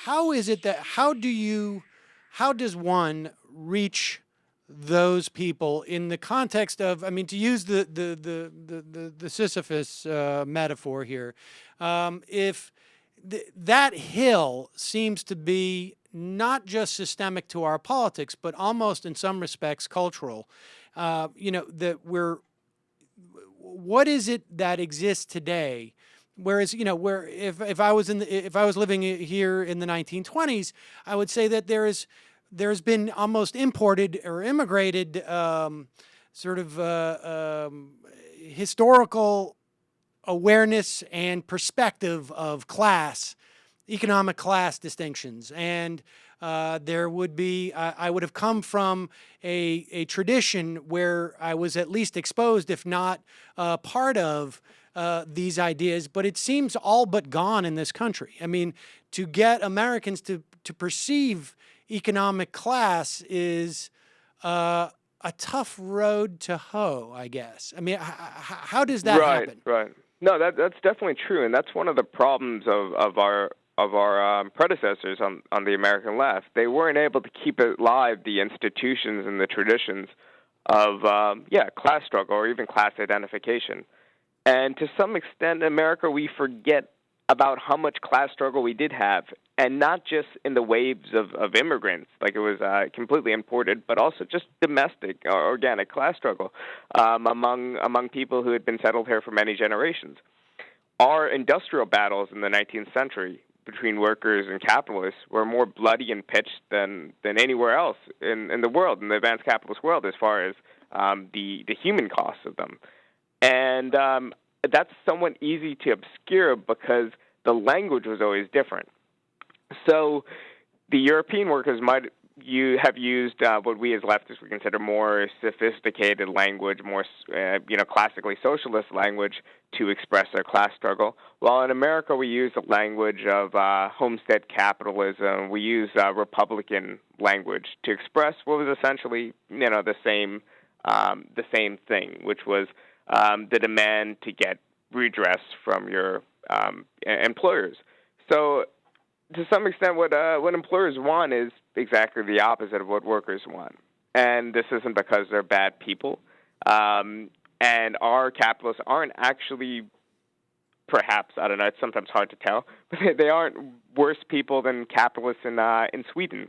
how is it that how does one reach those people in the context of, I mean, to use the Sisyphus metaphor here, if that hill seems to be not just systemic to our politics, but almost in some respects cultural. That what is it that exists today? Whereas, where if I was if I was living here in the 1920s, I would say that there's been almost imported or immigrated sort of historical awareness and perspective of class, economic class distinctions. And there would be, I would have come from a tradition where I was at least exposed, if not part of these ideas, but it seems all but gone in this country. I mean, to get Americans to perceive economic class is a tough road to hoe, I guess. I mean, how does that happen? Right. No, that's definitely true, and that's one of the problems of our predecessors on the American left. They weren't able to keep alive the institutions and the traditions of class struggle or even class identification. And to some extent, in America, we forget about how much class struggle we did have, and not just in the waves of immigrants, like it was completely imported, but also just domestic or organic class struggle among people who had been settled here for many generations. Our industrial battles in the 19th century between workers and capitalists were more bloody and pitched than anywhere else in the world, in the advanced capitalist world, as far as the human costs of them. And that's somewhat easy to obscure because the language was always different. So the European workers might have used what we as leftists would consider more sophisticated language, more classically socialist language to express their class struggle. While in America we use the language of homestead capitalism, we use Republican language to express what was essentially the same thing, which was the demand to get redress from your employers. So, to some extent, what employers want is exactly the opposite of what workers want, and this isn't because they're bad people. And our capitalists aren't actually, perhaps, I don't know, it's sometimes hard to tell, but they aren't worse people than capitalists in Sweden.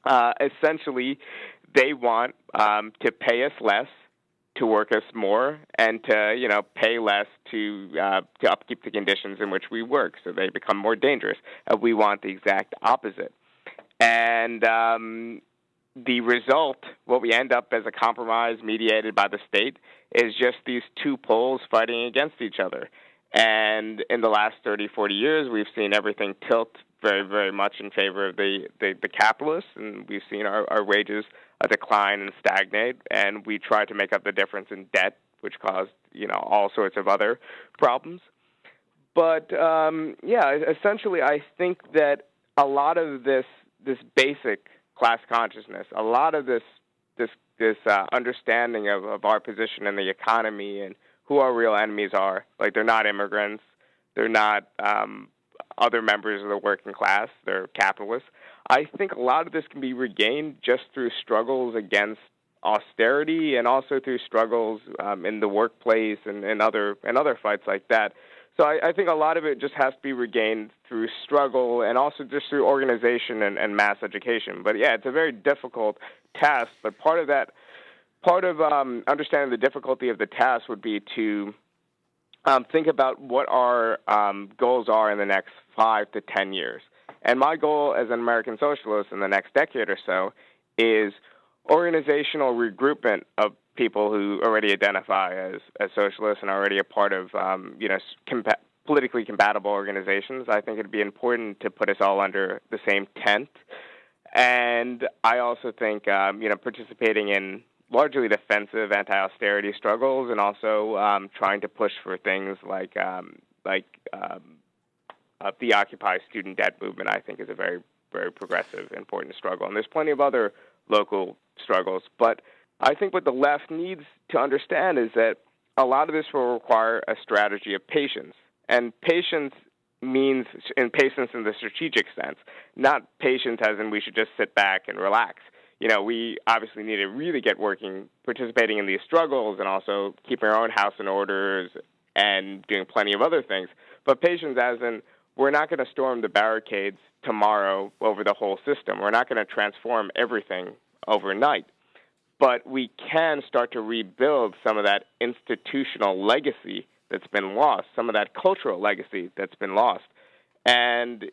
Essentially, they want to pay us less, to work us more, and to pay less to upkeep the conditions in which we work, so they become more dangerous. We want the exact opposite, and the result, what we end up as a compromise mediated by the state, is just these two poles fighting against each other. And in the last 30, 40 years, we've seen everything tilt very, very much in favor of the capitalists, and we've seen our wages decline and stagnate, and we try to make up the difference in debt, which caused all sorts of other problems. But essentially, I think that a lot of this basic class consciousness, a lot of this understanding of our position in the economy and who our real enemies are, like they're not immigrants, they're not other members of the working class, they're capitalists. I think a lot of this can be regained just through struggles against austerity and also through struggles in the workplace and other fights like that. So I think a lot of it just has to be regained through struggle and also just through organization and mass education. But yeah, it's a very difficult task. But part of understanding the difficulty of the task would be to think about what our goals are in the next 5 to 10 years. And my goal as an American socialist in the next decade or so is organizational regroupment of people who already identify as socialists and are already a part of politically compatible organizations. I think it'd be important to put us all under the same tent. And I also think participating in largely defensive anti-austerity struggles and also trying to push for things like the Occupy student debt movement, I think, is a very, very progressive, important struggle. And there's plenty of other local struggles. But I think what the left needs to understand is that a lot of this will require a strategy of patience. And patience means in patience in the strategic sense, not patience as in we should just sit back and relax. We obviously need to really get working, participating in these struggles, and also keeping our own house in order and doing plenty of other things. But patience as in we're not going to storm the barricades tomorrow over the whole system. We're not going to transform everything overnight. But we can start to rebuild some of that institutional legacy that's been lost, some of that cultural legacy that's been lost. And,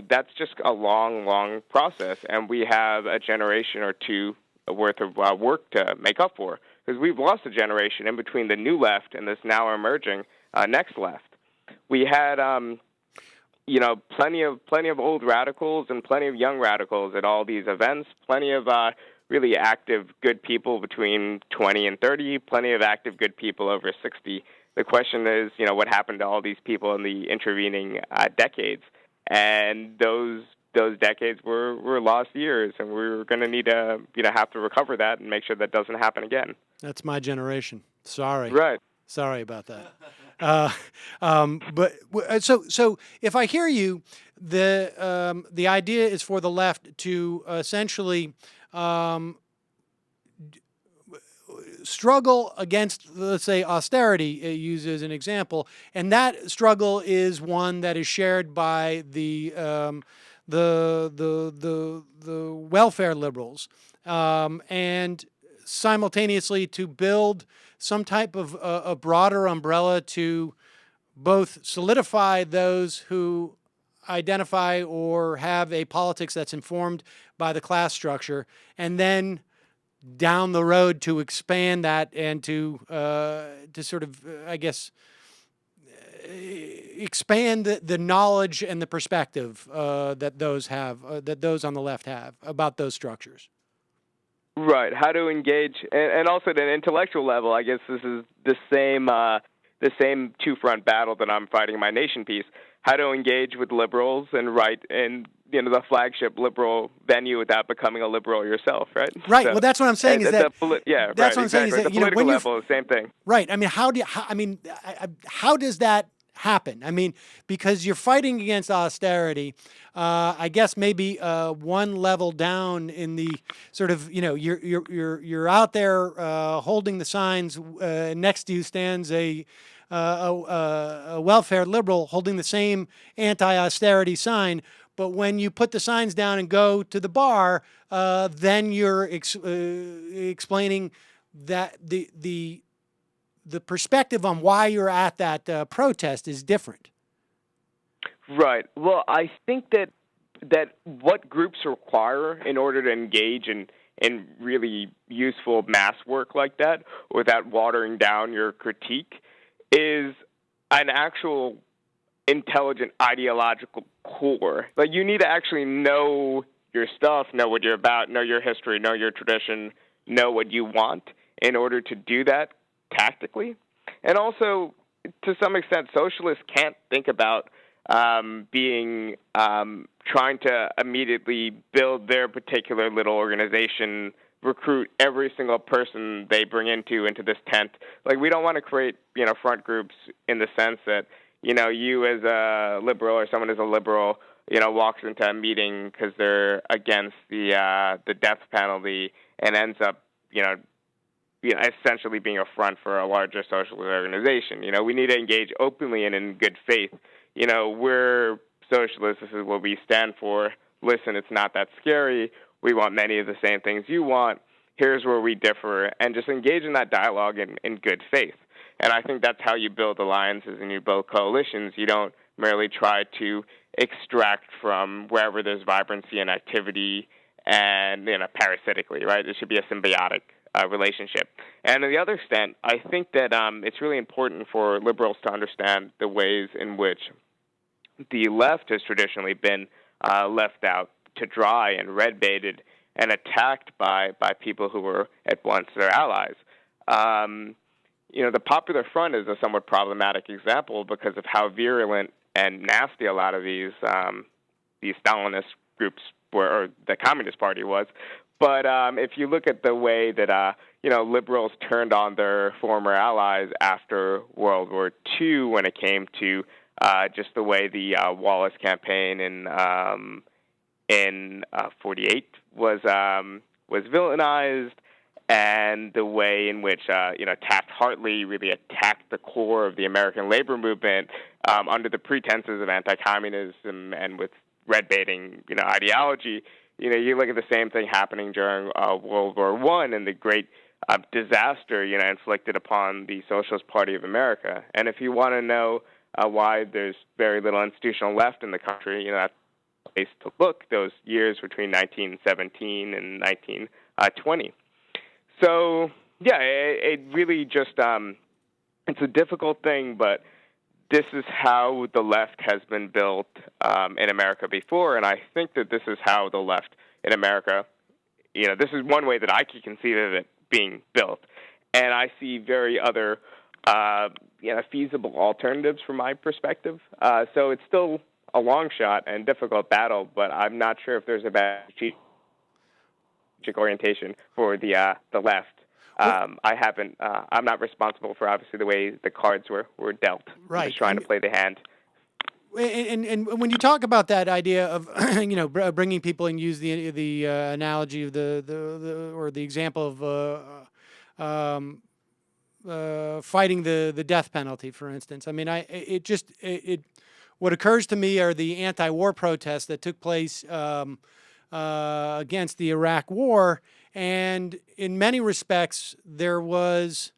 that's just a long, long process. And we have a generation or two worth of work to make up for, because we've lost a generation in between the new left and this now emerging next left. We had, plenty of old radicals and plenty of young radicals at all these events, plenty of really active, good people between 20 and 30, plenty of active, good people over 60. The question is, what happened to all these people in the intervening decades? And those decades were lost years, and we're going to need to, have to recover that and make sure that doesn't happen again. That's my generation. Sorry. Right. Sorry about that. But so if I hear you, the idea is for the left to essentially struggle against, let's say, austerity, used as an example, and that struggle is one that is shared by the welfare liberals, and simultaneously to build some type of a broader umbrella to both solidify those who identify or have a politics that's informed by the class structure, and then down the road to expand that and to sort of, I guess, expand the knowledge and the perspective that those have, that those on the left have about those structures. Right. How to engage, and also at an intellectual level, I guess this is the same two-front battle that I'm fighting in my nation piece. How to engage with liberals and write in the flagship liberal venue without becoming a liberal yourself, right? Right. So, well, that's what I'm saying is that. That's right, what I'm saying is that the political level, the same thing. Right. I mean, how does that happen? I mean, because you're fighting against austerity. I guess maybe one level down in the sort of, you're out there holding the signs. Next to you stands a welfare liberal holding the same anti-austerity sign. But when you put the signs down and go to the bar, then you're explaining that the perspective on why you're at that protest is different. Right. Well, I think that what groups require in order to engage in really useful mass work like that without watering down your critique is an actual intelligent ideological core. Like, you need to actually know your stuff, know what you're about, know your history, know your tradition, know what you want in order to do that tactically. And also, to some extent, socialists can't think about trying to immediately build their particular little organization, recruit every single person they bring into this tent. Like, we don't want to create, front groups in the sense that, you as a liberal or someone as a liberal, walks into a meeting because they're against the death penalty and ends up, essentially being a front for a larger socialist organization. We need to engage openly and in good faith. We're socialists. This is what we stand for. Listen, it's not that scary. We want many of the same things you want. Here's where we differ, and just engage in that dialogue in good faith. And I think that's how you build alliances and you build coalitions. You don't merely try to extract from wherever there's vibrancy and activity and, parasitically, right? It should be a symbiotic relationship. And to the other extent, I think that it's really important for liberals to understand the ways in which the left has traditionally been left out to dry and red-baited and attacked by people who were at once their allies. The Popular Front is a somewhat problematic example because of how virulent and nasty a lot of these Stalinist groups were, or the Communist Party was. But if you look at the way that liberals turned on their former allies after World War II when it came to just the way the Wallace campaign in '48 was villainized, and the way in which Taft-Hartley really attacked the core of the American labor movement under the pretenses of anti-communism and with red baiting ideology. You look at the same thing happening during World War I and the great disaster inflicted upon the Socialist Party of America. And if you want to know why there's very little institutional left in the country, that's a place to look, those years between 1917 and 1920. So, yeah, it really just, it's a difficult thing, but this is how the left has been built in America before, and I think that this is how the left in America, this is one way that I can conceive of it being built. And I see very other, feasible alternatives from my perspective. So it's still a long shot and difficult battle, but I'm not sure if there's a bad strategic orientation for the left. I'm not responsible for obviously the way the cards were dealt. Right. I'm just trying to play the hand. And when you talk about that idea of bringing people and use the analogy of the or the example of fighting the death penalty, for instance. I mean, what occurs to me are the anti-war protests that took place against the Iraq War, and in many respects there was.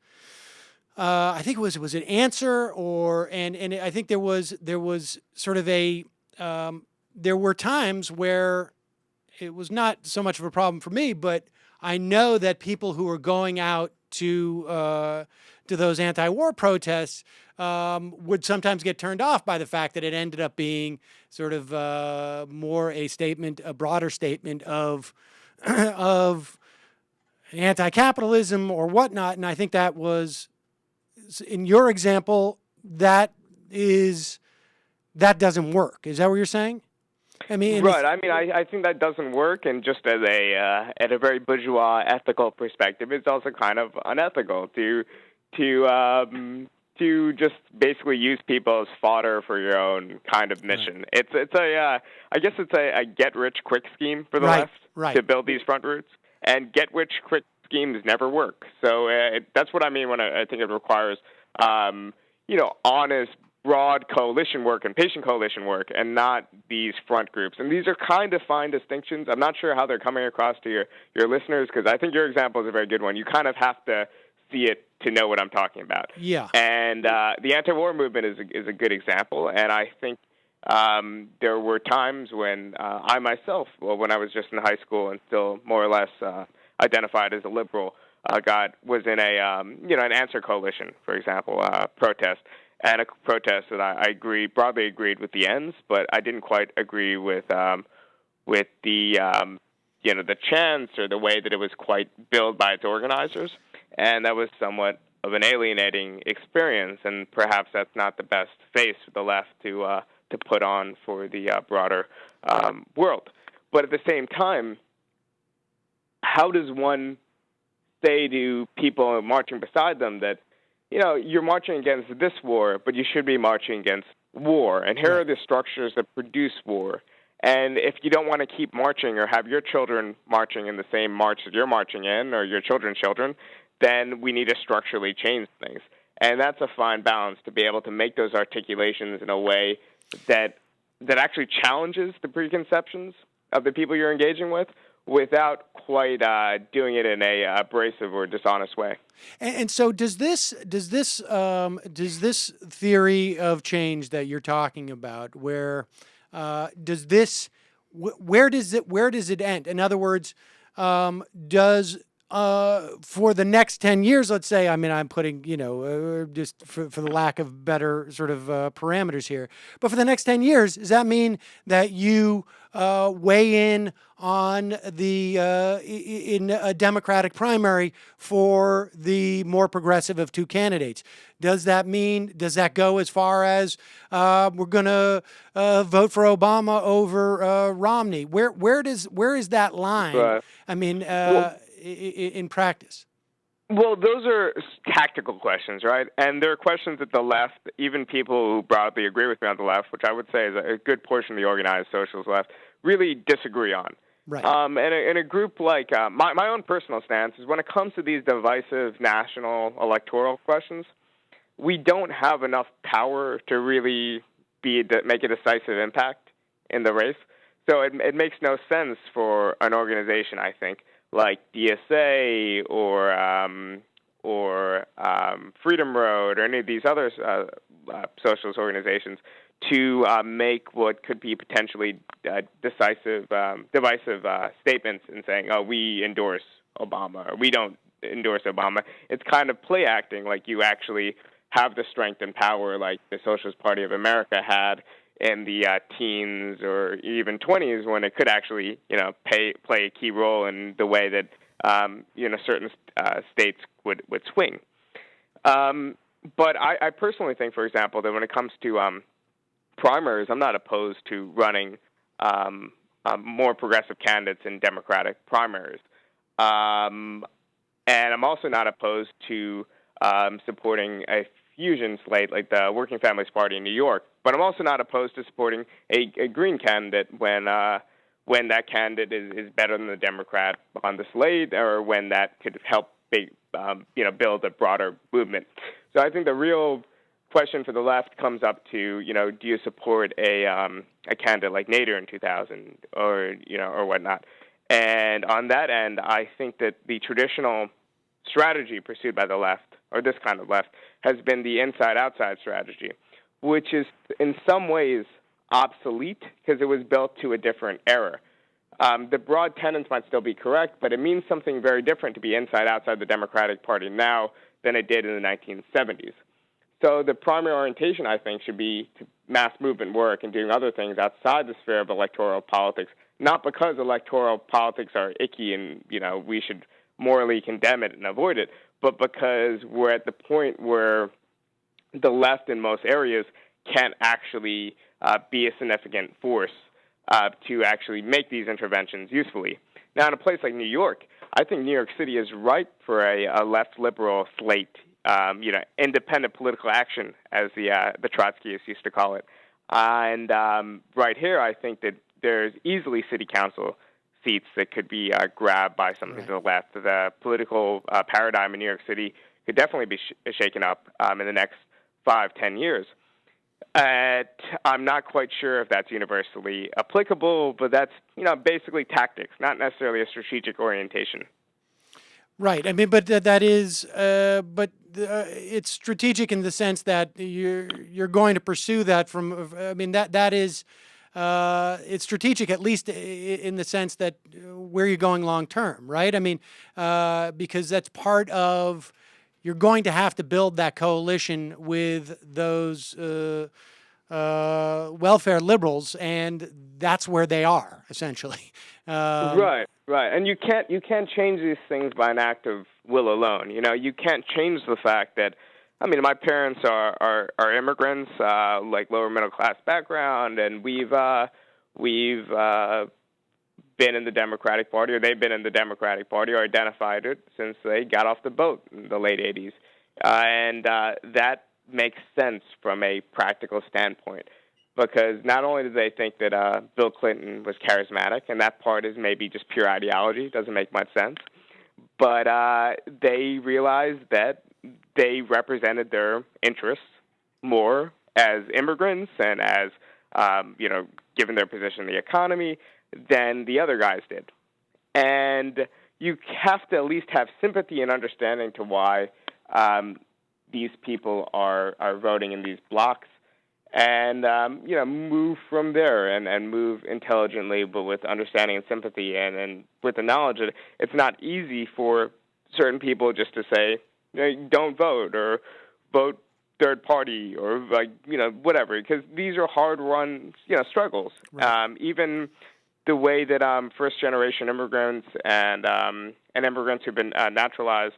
I think it was an answer, and I think there was sort of there were times where it was not so much of a problem for me, but I know that people who were going out to those anti-war protests would sometimes get turned off by the fact that it ended up being sort of more a broader statement of anti-capitalism or whatnot, and I think that was. In your example, that doesn't work. Is that what you're saying? I mean, right. I mean, I think that doesn't work, and just as at a very bourgeois ethical perspective, it's also kind of unethical to just basically use people as fodder for your own kind of mission. Right. I guess it's a get rich quick scheme for the left to build these front routes, and get rich quick schemes never work. So that's what I mean when I think it requires, honest, broad coalition work and patient coalition work, and not these front groups. And these are kind of fine distinctions. I'm not sure how they're coming across to your listeners, because I think your example is a very good one. You kind of have to see it to know what I'm talking about. Yeah. And the anti-war movement is a good example, and I think there were times when I myself, when I was just in high school and still more or less identified as a liberal, was in an answer coalition, for example, protest, and a protest that I broadly agreed with the ends, but I didn't quite agree with the the chants or the way that it was quite billed by its organizers, and that was somewhat of an alienating experience, and perhaps that's not the best face for the left to put on for the broader world. But at the same time, how does one say to people marching beside them that, you're marching against this war, but you should be marching against war, and here are the structures that produce war. And if you don't want to keep marching or have your children marching in the same march that you're marching in, or your children's children, then we need to structurally change things. And that's a fine balance, to be able to make those articulations in a way that actually challenges the preconceptions of the people you're engaging with, without quite doing it in a abrasive or dishonest way. And so, does this theory of change that you're talking about, where does it end? In other words, does for the next 10 years, let's say, I mean, I'm putting, just for the lack of better sort of parameters here, but for the next 10 years, does that mean that you weigh in on in a Democratic primary for the more progressive of two candidates? Does that go as far as we're going to vote for Obama over Romney? Where is that line? I mean, in practice. Well, those are tactical questions, right? And there are questions that the left, even people who broadly agree with me on the left, which I would say is a good portion of the organized socialist left, really disagree on. Right. And in a group like my own personal stance is when it comes to these divisive national electoral questions, we don't have enough power to really make a decisive impact in the race. So it makes no sense for an organization, I think, like DSA or Freedom Road or any of these other socialist organizations to make what could be potentially divisive statements and saying, "Oh, we endorse Obama," or "We don't endorse Obama." It's kind of play acting, like you actually have the strength and power, like the Socialist Party of America had in the teens or even 20s, when it could actually, play a key role in the way that, certain states would swing. But I personally think, for example, that when it comes to primaries, I'm not opposed to running more progressive candidates in Democratic primaries. And I'm also not opposed to supporting a fusion slate like the Working Families Party in New York. But I'm also not opposed to supporting a Green candidate when that candidate is better than the Democrat on the slate, or when that could help build a broader movement. So I think the real question for the left comes up to, do you support a candidate like Nader in 2000 or whatnot? And on that end, I think that the traditional strategy pursued by the left, or this kind of left, has been the inside-outside strategy, which is in some ways obsolete because it was built to a different era. The broad tenets might still be correct, but it means something very different to be inside-outside the Democratic Party now than it did in the 1970s. So the primary orientation, I think, should be to mass movement work and doing other things outside the sphere of electoral politics, not because electoral politics are icky and, we should morally condemn it and avoid it, but because we're at the point where the left in most areas can't actually be a significant force to actually make these interventions usefully. Now, in a place like New York, I think New York City is ripe for a left liberal slate, independent political action, as the Trotskyists used to call it. And right here, I think that there's easily city council seats that could be grabbed by something to the left. The political paradigm in New York City could definitely be shaken up in the next 5-10 years. I'm not quite sure if that's universally applicable, but that's basically tactics, not necessarily a strategic orientation. Right. I mean, but that is, it's strategic in the sense that you're going to pursue that from. I mean, that is. It's strategic, at least in the sense that where you're going long term, right? I mean, because that's part of, you're going to have to build that coalition with those welfare liberals, and that's where they are, essentially. Right. And you can't change these things by an act of will alone. You can't change the fact that, my parents are immigrants, like lower middle class background, and we've been in the Democratic Party, or they've been in the Democratic Party, or identified it since they got off the boat in the late 80s. And that makes sense from a practical standpoint, because not only do they think that Bill Clinton was charismatic, and that part is maybe just pure ideology, doesn't make much sense, but they realized that they represented their interests more as immigrants and as, given their position in the economy, than the other guys did. And you have to at least have sympathy and understanding to why these people are voting in these blocks, and move from there and move intelligently, but with understanding and sympathy, and with the knowledge that it's not easy for certain people just to say, don't vote, or vote third party, or whatever, because these are hard-run struggles. Right. Even the way that first-generation immigrants and immigrants who've been naturalized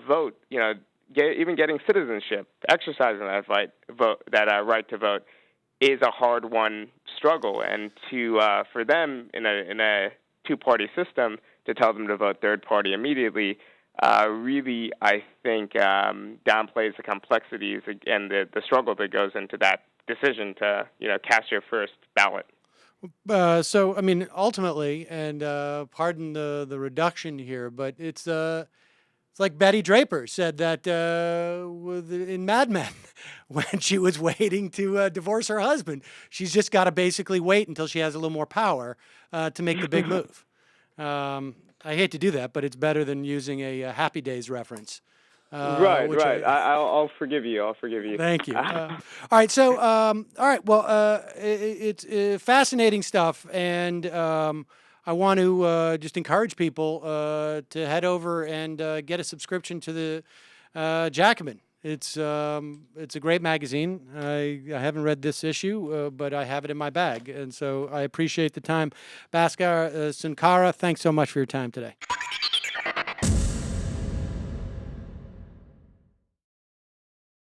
vote, even getting citizenship, exercising that right to vote, is a hard-won struggle. And for them in a two-party system to tell them to vote third party immediately really, I think, downplays the complexities and the struggle that goes into that decision to, cast your first ballot. So, I mean, ultimately, and pardon the reduction here, but it's like Betty Draper said that in Mad Men when she was waiting to divorce her husband. She's just got to basically wait until she has a little more power to make the big move. I hate to do that, but it's better than using a Happy Days reference. Right. I'll forgive you. I'll forgive you. Thank you. All right. So, all right. Well, it's fascinating stuff, and I want to just encourage people to head over and get a subscription to the Jacobin. It's a great magazine. I haven't read this issue, but I have it in my bag, and so I appreciate the time. Bhaskar Sunkara, thanks so much for your time today.